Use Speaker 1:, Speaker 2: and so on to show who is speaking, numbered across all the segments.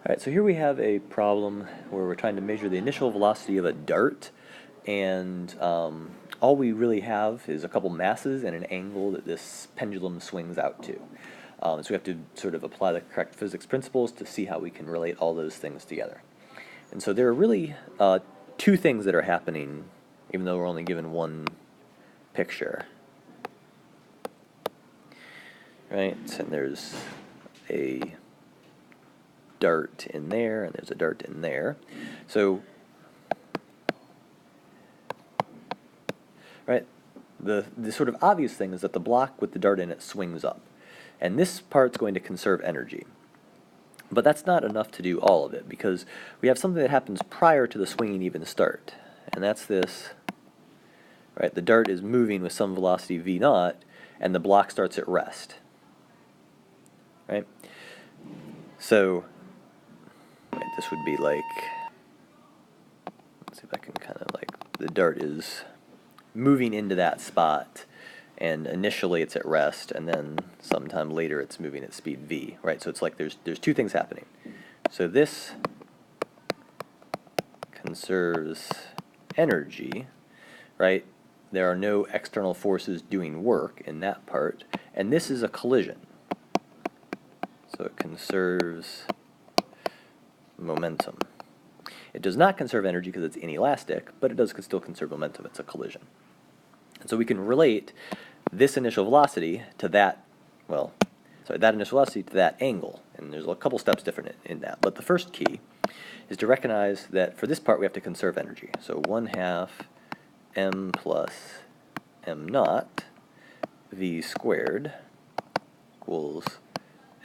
Speaker 1: Alright, so here we have a problem where we're trying to measure the initial velocity of a dart, and all we really have is a couple masses and an angle that this pendulum swings out to. So we have to sort of apply the correct physics principles to see how we can relate all those things together. And so there are really two things that are happening, even though we're only given one picture. Right, and there's a dart in there, and there's a dart in there. So, right, the sort of obvious thing is that the block with the dart in it swings up. And this part's going to conserve energy. But that's not enough to do all of it, because we have something that happens prior to the swinging even start. And that's this, right, the dart is moving with some velocity v naught, and the block starts at rest. Right? So, this would be like, let's see if I can kind of like, the dart is moving into that spot, and initially it's at rest, and then sometime later it's moving at speed v, right? So it's like there's two things happening. So this conserves energy, right? There are no external forces doing work in that part, and this is a collision. So it conserves momentum. It does not conserve energy because it's inelastic, but it does still conserve momentum. It's a collision. And so we can relate this initial velocity to that, that initial velocity to that angle. And there's a couple steps different in that. But the first key is to recognize that for this part we have to conserve energy. So 1/2 m plus m naught v squared equals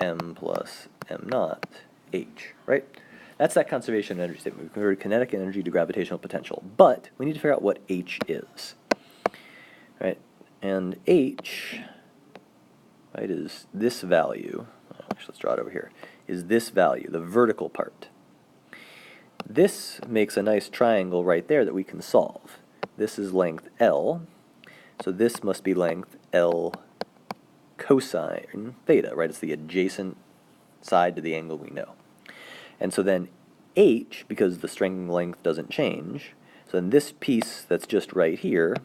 Speaker 1: m plus m naught h, right? That's that conservation of energy statement. We converted kinetic energy to gravitational potential. But we need to figure out what h is. Right? And h, right, is this value. Actually, let's draw it over here. Is this value, the vertical part. This makes a nice triangle right there that we can solve. This is length L, so this must be length L cosine theta, right? It's the adjacent side to the angle we know. And so then h, because the string length doesn't change, so then this piece that's just right here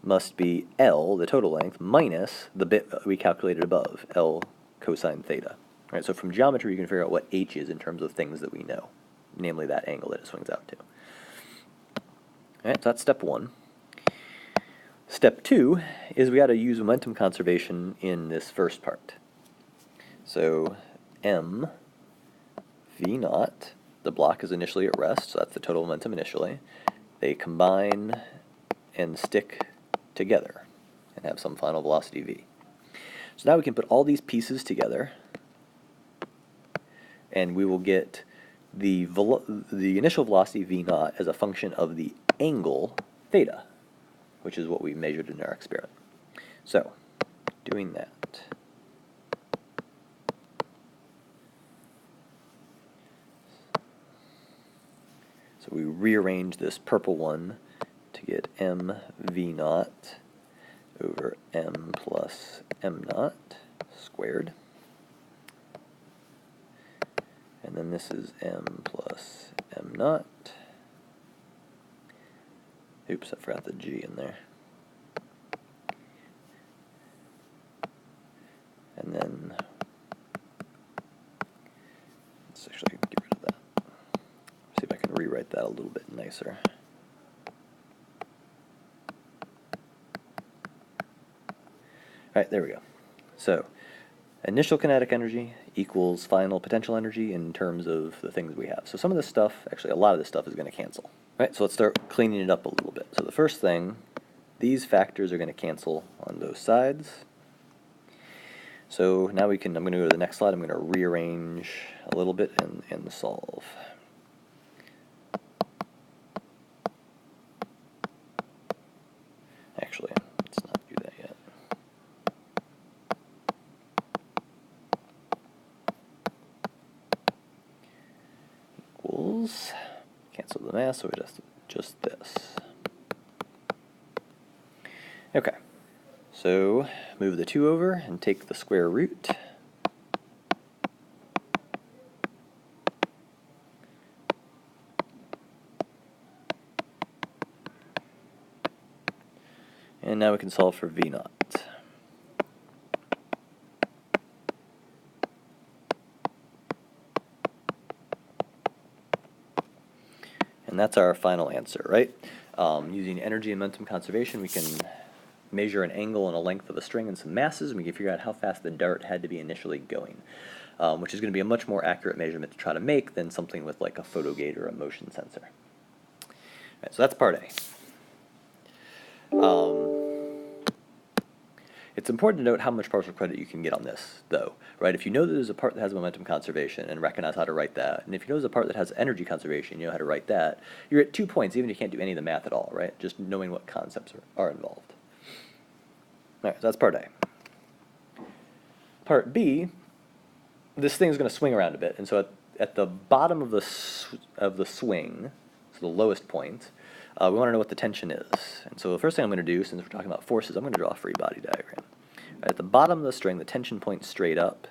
Speaker 1: must be L, the total length, minus the bit we calculated above, L cosine theta. All right, so from geometry you can figure out what h is in terms of things that we know, namely that angle that it swings out to. All right, so that's step one. Step two is we got to use momentum conservation in this first part. So m v naught, the block is initially at rest, so that's the total momentum initially. They combine and stick together and have some final velocity v. So now we can put all these pieces together, and we will get the initial velocity v naught as a function of the angle theta, which is what we measured in our experiment. So, doing that. So we rearrange this purple one to get m v naught over m plus m naught squared. And then this is m plus m naught. Oops, I forgot the g in there. And then, let's actually get rid of that. See if I can rewrite that a little bit nicer. Alright, there we go. So, initial kinetic energy equals final potential energy in terms of the things we have. So some of this stuff, actually a lot of this stuff is going to cancel. Right, so let's start cleaning it up a little bit. So the first thing, these factors are going to cancel on both sides. So now I'm going to go to the next slide. I'm going to rearrange a little bit and solve. Actually, let's not do that yet. Equals, cancel the mass, so just this. Okay, so move the 2 over and take the square root. And now we can solve for V naught. And that's our final answer, right? Using energy and momentum conservation, we can measure an angle and a length of a string and some masses, and we can figure out how fast the dart had to be initially going, which is going to be a much more accurate measurement to try to make than something with like a photo gate or a motion sensor. All right, so that's part A. It's important to note how much partial credit you can get on this, though, right? If you know that there's a part that has momentum conservation and recognize how to write that, and if you know there's a part that has energy conservation, you know how to write that, you're at 2 points, even if you can't do any of the math at all, right? Just knowing what concepts are involved. All right, so that's part A. Part B, this thing's going to swing around a bit, and so at the bottom of the swing, so the lowest point, we want to know what the tension is. And so the first thing I'm going to do, since we're talking about forces, I'm going to draw a free body diagram. Right, at the bottom of the string, the tension points straight up,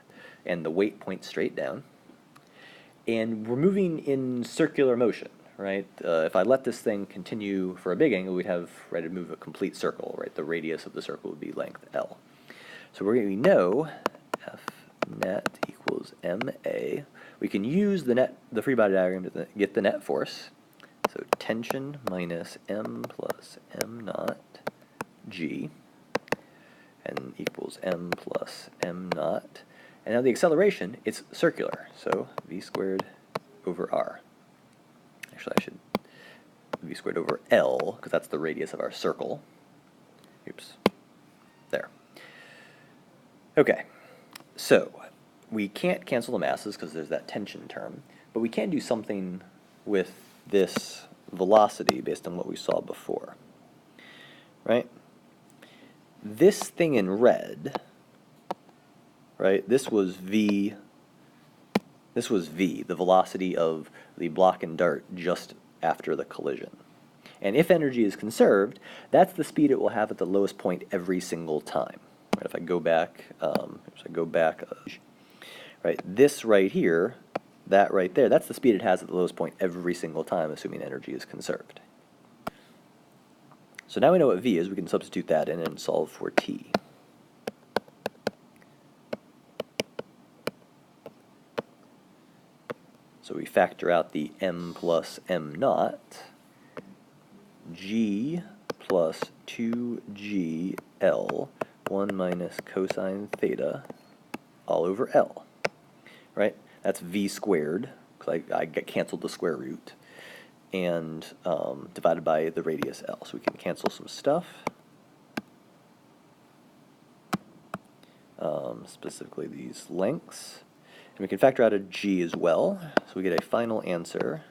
Speaker 1: and the weight points straight down. And we're moving in circular motion, right? If I let this thing continue for a big angle, we'd have, right, it'd move a complete circle, right? The radius of the circle would be length L. So we know F net equals MA. We can use the free body diagram to get the net force. So tension minus M plus M naught G, and equals M plus M naught. And now the acceleration, it's circular, so V squared over R. Actually, I should V squared over L, because that's the radius of our circle. Oops. There. Okay, so we can't cancel the masses because there's that tension term, but we can do something with this velocity based on what we saw before, right? This thing in red, right, this was V, the velocity of the block and dart just after the collision. And if energy is conserved, that's the speed it will have at the lowest point every single time. Right, if I go back, right, this right here, that right there, that's the speed it has at the lowest point every single time, assuming energy is conserved. So now we know what V is, we can substitute that in and solve for T. So we factor out the M plus M naught, G plus 2GL, 1 minus cosine theta, all over L, right? That's V squared, because I canceled the square root, and divided by the radius L. So we can cancel some stuff, specifically these lengths. And we can factor out a G as well, so we get a final answer.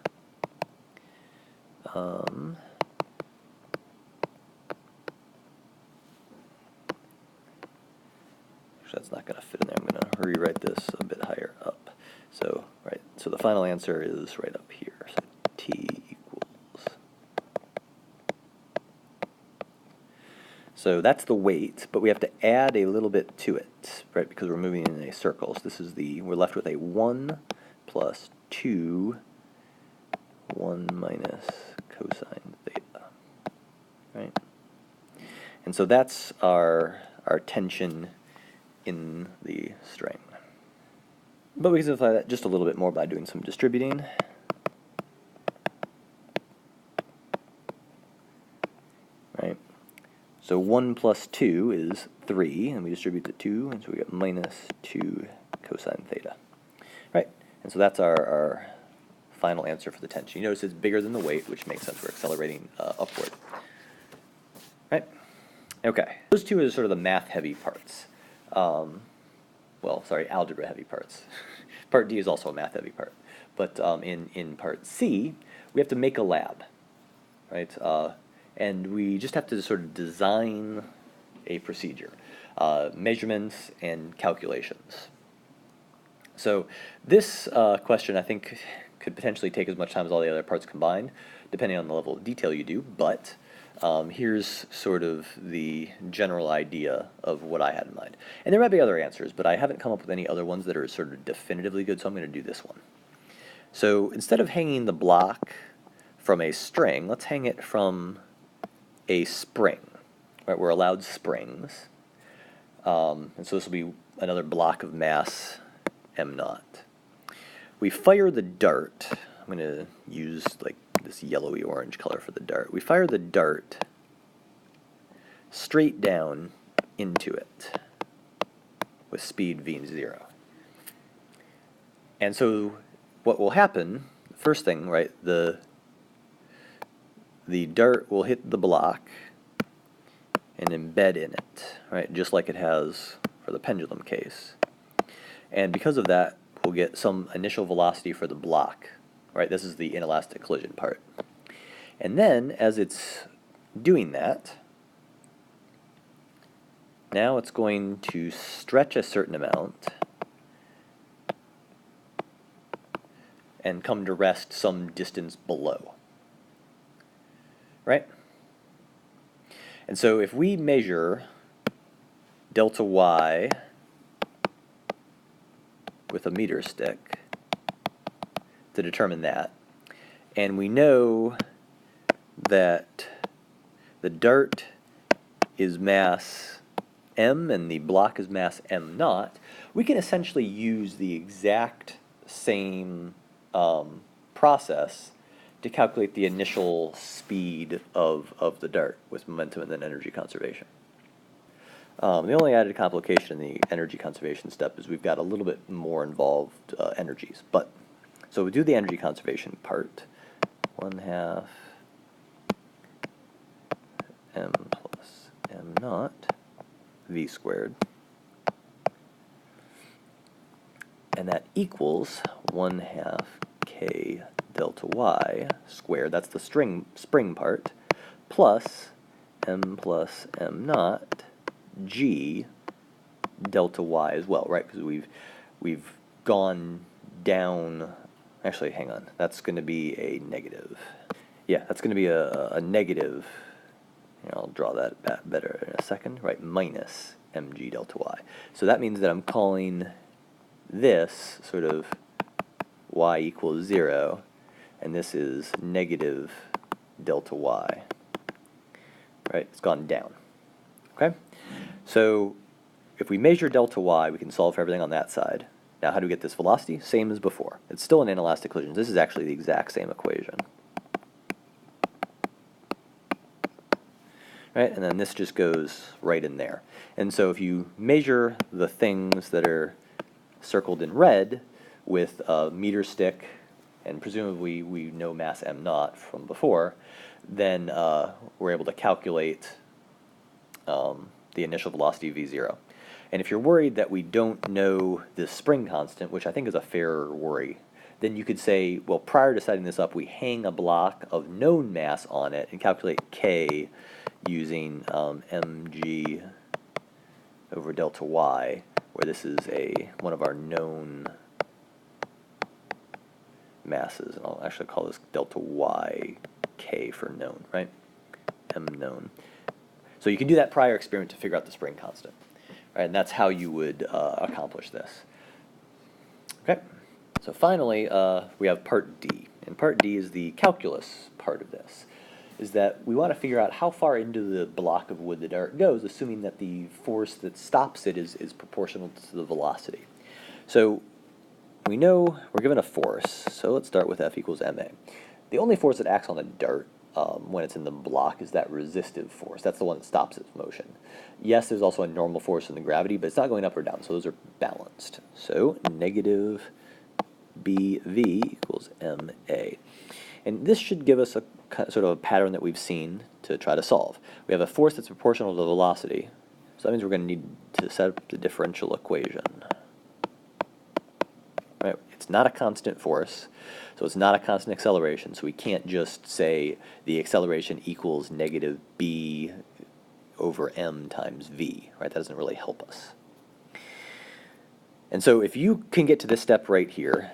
Speaker 1: That's not going to fit in there. I'm going to rewrite this a bit higher up. So, right, so the final answer is right up here. So T equals. So that's the weight, but we have to add a little bit to it, right, because we're moving in a circle. So this is we're left with a 1 plus 2, 1 minus cosine theta, right? And so that's our tension in the string. But we can simplify that just a little bit more by doing some distributing. Right? So 1 plus 2 is 3, and we distribute the 2, and so we get minus 2 cosine theta. Right? And so that's our final answer for the tension. You notice it's bigger than the weight, which makes sense. We're accelerating upward. Right? Okay. Those two are sort of the math-heavy parts. Well, sorry, algebra-heavy parts. Part D is also a math-heavy part. But in Part C, we have to make a lab, right? And we just have to sort of design a procedure, measurements and calculations. So this question, I think, could potentially take as much time as all the other parts combined, depending on the level of detail you do, but here's sort of the general idea of what I had in mind. And there might be other answers, but I haven't come up with any other ones that are sort of definitively good, so I'm going to do this one. So instead of hanging the block from a string, let's hang it from a spring, right, we're allowed springs. And so this will be another block of mass m naught. We fire the dart. I'm going to use like this yellowy orange color for the dart. We fire the dart straight down into it with speed v0. And so what will happen, first thing, right, the dart will hit the block and embed in it, right, just like it has for the pendulum case. And because of that, we'll get some initial velocity for the block, right? This is the inelastic collision part. And then, as it's doing that, now it's going to stretch a certain amount and come to rest some distance below, right? And so if we measure delta y with a meter stick to determine that, and we know that the dart is mass m and the block is mass m naught, we can essentially use the exact same process to calculate the initial speed of the dart with momentum and then energy conservation. The only added complication in the energy conservation step is we've got a little bit more involved energies. But so we do the energy conservation part. 1/2 m plus m naught v squared. And that equals 1/2 k delta y squared, that's the spring part, plus m naught g delta y as well, right? Because we've gone down. Actually, hang on. That's going to be a negative. Yeah, that's going to be a negative. Here, I'll draw that better in a second. Right, minus mg delta y. So that means that I'm calling this sort of y equals 0, and this is negative delta y. Right, it's gone down. Okay, so if we measure delta y, we can solve for everything on that side. Now, how do we get this velocity? Same as before. It's still an inelastic collision. This is actually the exact same equation. Right, and then this just goes right in there. And so if you measure the things that are circled in red with a meter stick, and presumably we know mass m naught from before, then we're able to calculate the initial velocity v0. And if you're worried that we don't know the spring constant, which I think is a fair worry, then you could say, well, prior to setting this up, we hang a block of known mass on it and calculate k using mg over delta y, where this is one of our known masses. And I'll actually call this delta y k for known, right? M known. So you can do that prior experiment to figure out the spring constant. Right, and that's how you would accomplish this. Okay, so finally we have part D. And part D is the calculus part of this, is that we want to figure out how far into the block of wood the dart goes, assuming that the force that stops it is proportional to the velocity. So we know we're given a force, so let's start with F equals ma. The only force that acts on the dart when it's in the block is that resistive force. That's the one that stops its motion. Yes, there's also a normal force in the gravity, but it's not going up or down, so those are balanced. So negative BV equals MA. And this should give us a sort of a pattern that we've seen to try to solve. We have a force that's proportional to the velocity, so that means we're going to need to set up the differential equation. Right? It's not a constant force, so it's not a constant acceleration, so we can't just say the acceleration equals negative b over m times v, right? That doesn't really help us. And so if you can get to this step right here,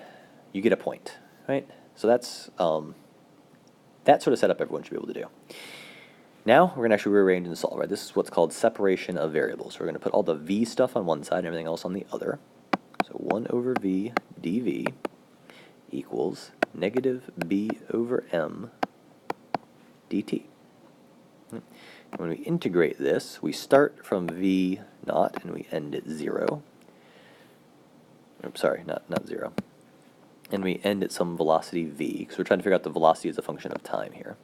Speaker 1: you get a point, right? So that's that sort of setup everyone should be able to do. Now we're going to actually rearrange and solve, right? This is what's called separation of variables. So we're going to put all the v stuff on one side and everything else on the other. So 1 over v dv equals negative b over m dt. When we integrate this, we start from v naught and we end at 0. Oops, sorry, not 0. And we end at some velocity v, because we're trying to figure out the velocity as a function of time here.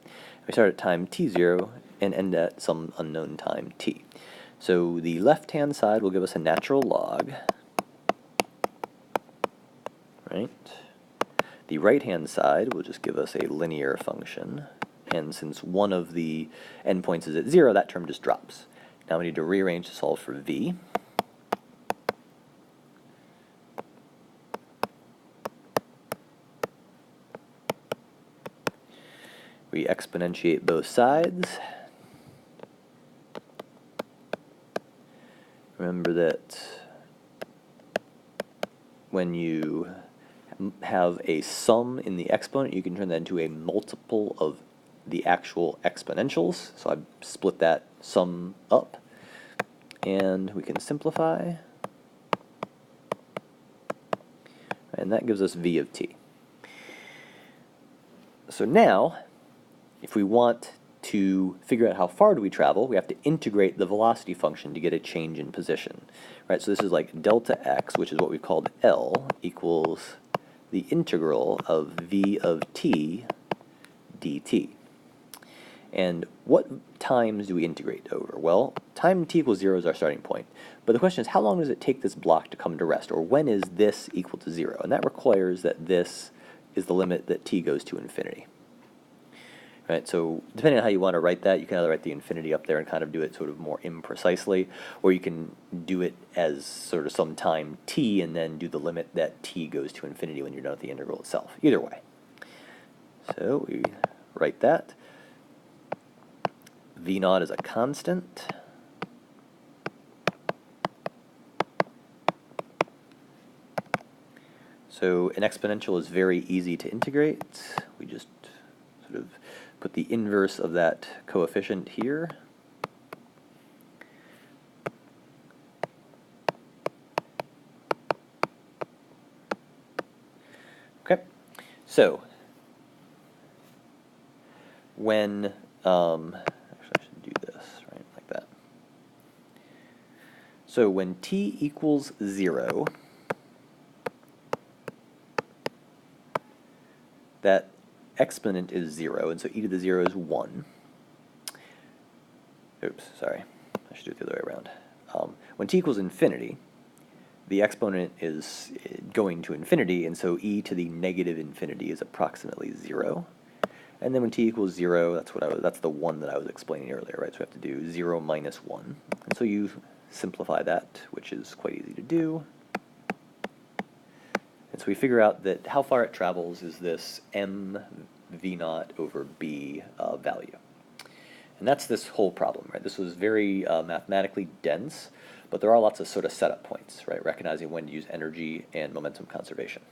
Speaker 1: We start at time t0 and end at some unknown time t. So the left-hand side will give us a natural log, right? The right-hand side will just give us a linear function, and since one of the endpoints is at 0, that term just drops. Now we need to rearrange to solve for v. We exponentiate both sides. Remember that when you have a sum in the exponent, you can turn that into a multiple of the actual exponentials. So I split that sum up, and we can simplify. And that gives us v of t. So now, if we want to figure out how far do we travel, we have to integrate the velocity function to get a change in position. Right? So this is like delta x, which is what we called L, equals the integral of v of t dt. And what times do we integrate over? Well, time t equals 0 is our starting point. But the question is, how long does it take this block to come to rest? Or when is this equal to 0? And that requires that this is the limit that t goes to infinity. Right, so depending on how you want to write that, you can either write the infinity up there and kind of do it sort of more imprecisely, or you can do it as sort of some time t and then do the limit that t goes to infinity when you're done with the integral itself. Either way. So we write that. V naught is a constant. So an exponential is very easy to integrate. We just sort of put the inverse of that coefficient here. Okay, so when, actually I should do this, right, like that. So when t equals 0, that exponent is 0, and so e to the 0 is 1. Oops, sorry. I should do it the other way around. When t equals infinity, the exponent is going to infinity, and so e to the negative infinity is approximately 0. And then when t equals 0, that's the 1 that I was explaining earlier, right? So we have to do 0 minus 1. And so you simplify that, which is quite easy to do. And so we figure out that how far it travels is this m v naught over b value. And that's this whole problem, right? This was very mathematically dense, but there are lots of sort of setup points, right? Recognizing when to use energy and momentum conservation.